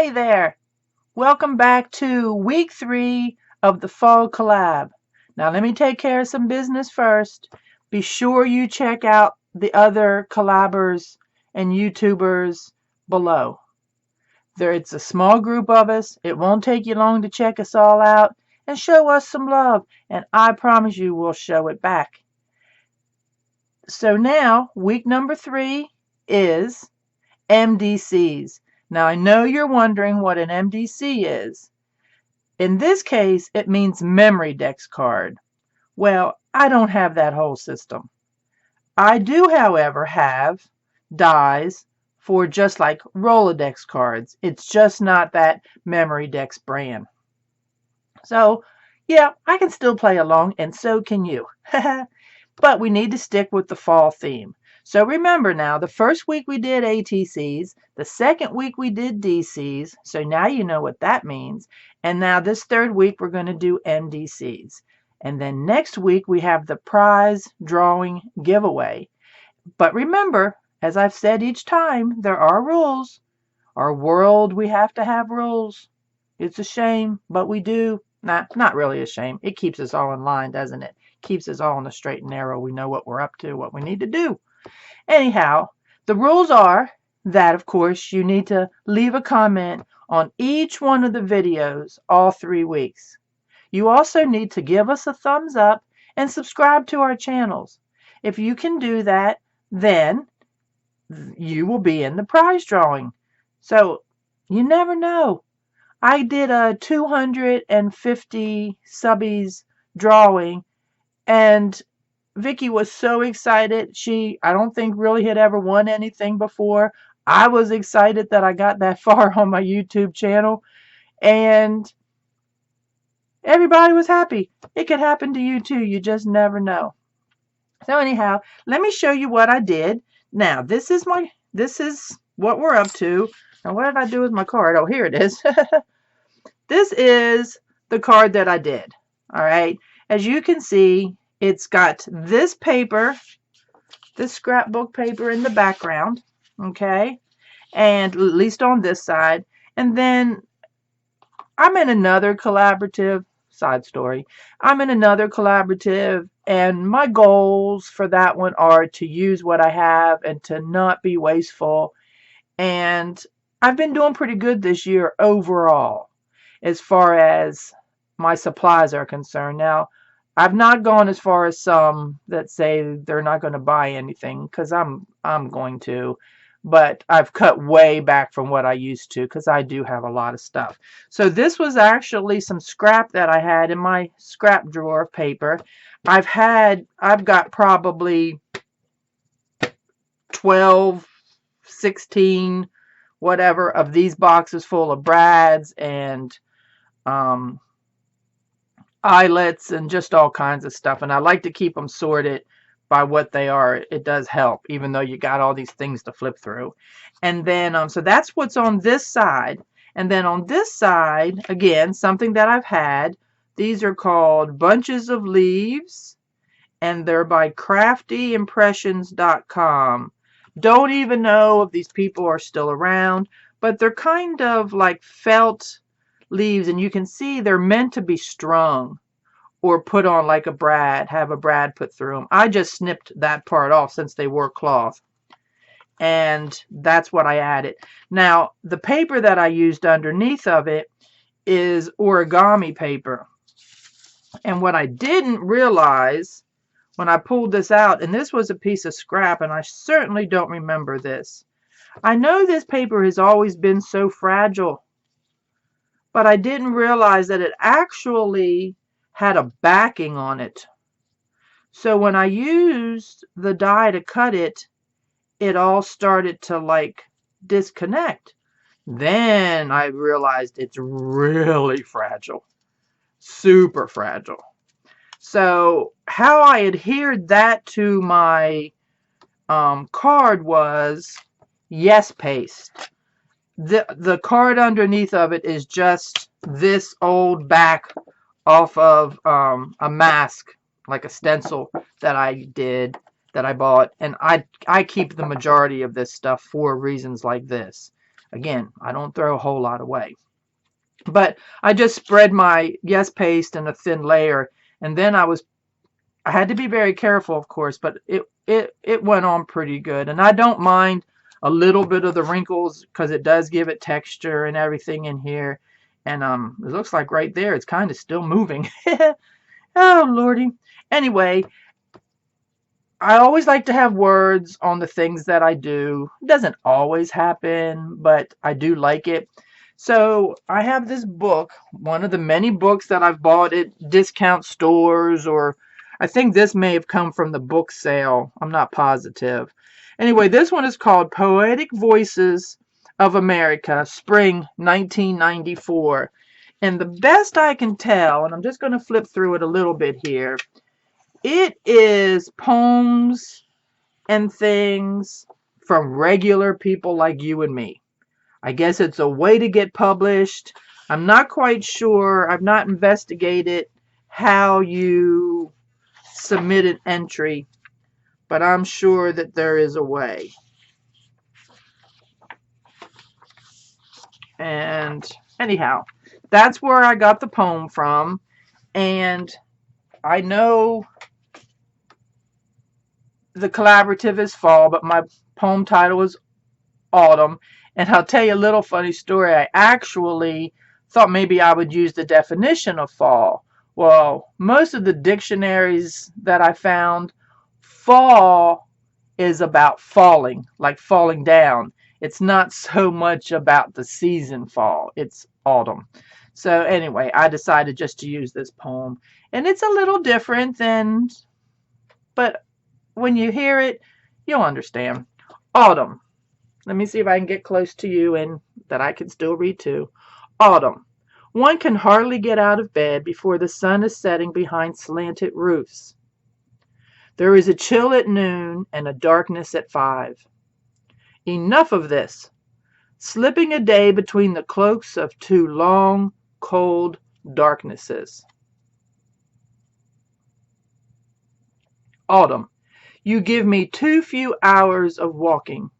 Hey there! Welcome back to week 3 of the fall collab. Now let me take care of some business first. Be sure you check out the other collabers and YouTubers below. It's a small group of us. It won't take you long to check us all out and show us some love, and I promise you we'll show it back. So now, week number 3 is MDCs. Now I know you're wondering what an MDC is. In this case, it means memorydex card. Well, I don't have that whole system. I do, however, have dies for just like Rolodex cards. It's just not that memorydex brand. So, yeah, I can still play along, and so can you. But we need to stick with the fall theme. So remember now, the first week we did ATCs, the second week we did DCs, so now you know what that means. And now this third week we're going to do MDCs. And then next week we have the prize drawing giveaway. But remember, as I've said each time, there are rules. Our world, we have to have rules. It's a shame, but we do. Nah, not really a shame. It keeps us all in line, doesn't it? Keeps us all on the straight and narrow. We know what we're up to, what we need to do. Anyhow, the rules are that, of course, you need to leave a comment on each one of the videos all 3 weeks. You also need to give us a thumbs up and subscribe to our channels. If you can do that, then you will be in the prize drawing. So you never know. I did a 250 subbies drawing, and Vicky was so excited. I don't think really had ever won anything before. I was excited that I got that far on my YouTube channel, and everybody was happy. It could happen to you too. You just never know. So anyhow, let me show you what I did. Now, this is what we're up to. Now, what did I do with my card? Oh, here it is. This is the card that I did. All right. As you can see, it's got this paper, this scrapbook paper in the background, okay? And at least on this side. And then I'm in another collaborative, side story. I'm in another collaborative, and my goals for that one are to use what I have and to not be wasteful. And I've been doing pretty good this year overall as far as my supplies are concerned. Now, I've not gone as far as some that say they're not going to buy anything, because I'm going to, but I've cut way back from what I used to, because I do have a lot of stuff. So this was actually some scrap that I had in my scrap drawer of paper. I've got probably 12, 16, whatever of these boxes full of brads and eyelets and just all kinds of stuff, and I like to keep them sorted by what they are. It does help, even though you got all these things to flip through. And then so that's what's on this side. And then on this side, again, something that I've had. These are called bunches of leaves, and they're by craftyimpressions.com. Don't even know if these people are still around, but they're kind of like felt leaves, and you can see they're meant to be strung or put on like a brad, have a brad put through them. I just snipped that part off since they were cloth, and that's what I added. Now, the paper that I used underneath of it is origami paper, and what I didn't realize when I pulled this out, and this was a piece of scrap, and I certainly don't remember this. I know this paper has always been so fragile, but I didn't realize that it actually had a backing on it. So when I used the die to cut it, it all started to like disconnect. Then I realized it's really fragile, super fragile. So how I adhered that to my card was yes paste. The card underneath of it is just this old back off of a mask, like a stencil that I bought, and I keep the majority of this stuff for reasons like this. Again, I don't throw a whole lot away. But I just spread my Yes paste in a thin layer, and then I had to be very careful, of course, but it went on pretty good. And I don't mind a little bit of the wrinkles because it does give it texture and everything in here. And it looks like right there it's kind of still moving. Oh lordy. Anyway, I always like to have words on the things that I do. It doesn't always happen, but I do like it. So I have this book, one of the many books that I've bought at discount stores, or I think this may have come from the book sale. I'm not positive. Anyway, this one is called Poetic Voices of America, Spring 1994. And the best I can tell, and I'm just going to flip through it a little bit here, it is poems and things from regular people like you and me. I guess it's a way to get published. I'm not quite sure. I've not investigated how you submit an entry, but I'm sure that there is a way. And anyhow, that's where I got the poem from. And I know the collaborative is fall, but my poem title is autumn. And I'll tell you a little funny story. I actually thought maybe I would use the definition of fall. Well, most of the dictionaries that I found, fall is about falling, like falling down. It's not so much about the season fall. It's autumn. So anyway, I decided just to use this poem. And it's a little different but when you hear it, you'll understand. Autumn. Let me see if I can get close to you and that I can still read too. Autumn. One can hardly get out of bed before the sun is setting behind slanted roofs. There is a chill at noon and a darkness at 5. Enough of this. Slipping a day between the cloaks of 2 long, cold darknesses. Autumn. You give me too few hours of walking.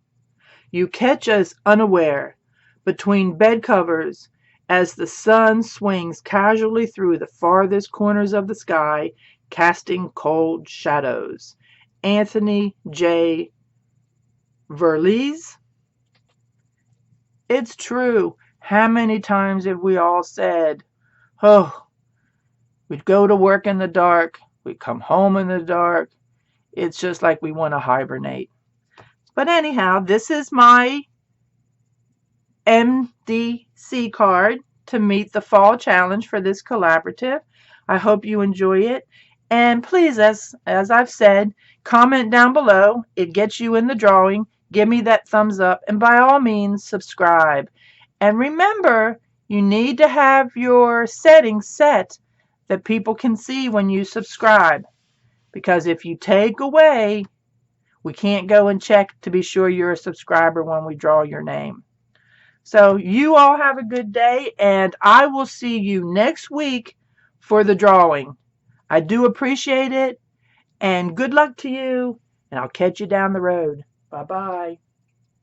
You catch us unaware between bed covers as the sun swings casually through the farthest corners of the sky, casting cold shadows. Anthony J. Verlies. It's true. How many times have we all said, oh, we'd go to work in the dark, we'd come home in the dark. It's just like we want to hibernate. But anyhow, this is my MDC card to meet the fall challenge for this collaborative. I hope you enjoy it. And please, as I've said, comment down below. It gets you in the drawing. Give me that thumbs up. And by all means, subscribe. And remember, you need to have your settings set that people can see when you subscribe. Because if you take away, we can't go and check to be sure you're a subscriber when we draw your name. So you all have a good day, and I will see you next week for the drawing. I do appreciate it, and good luck to you, and I'll catch you down the road. Bye-bye.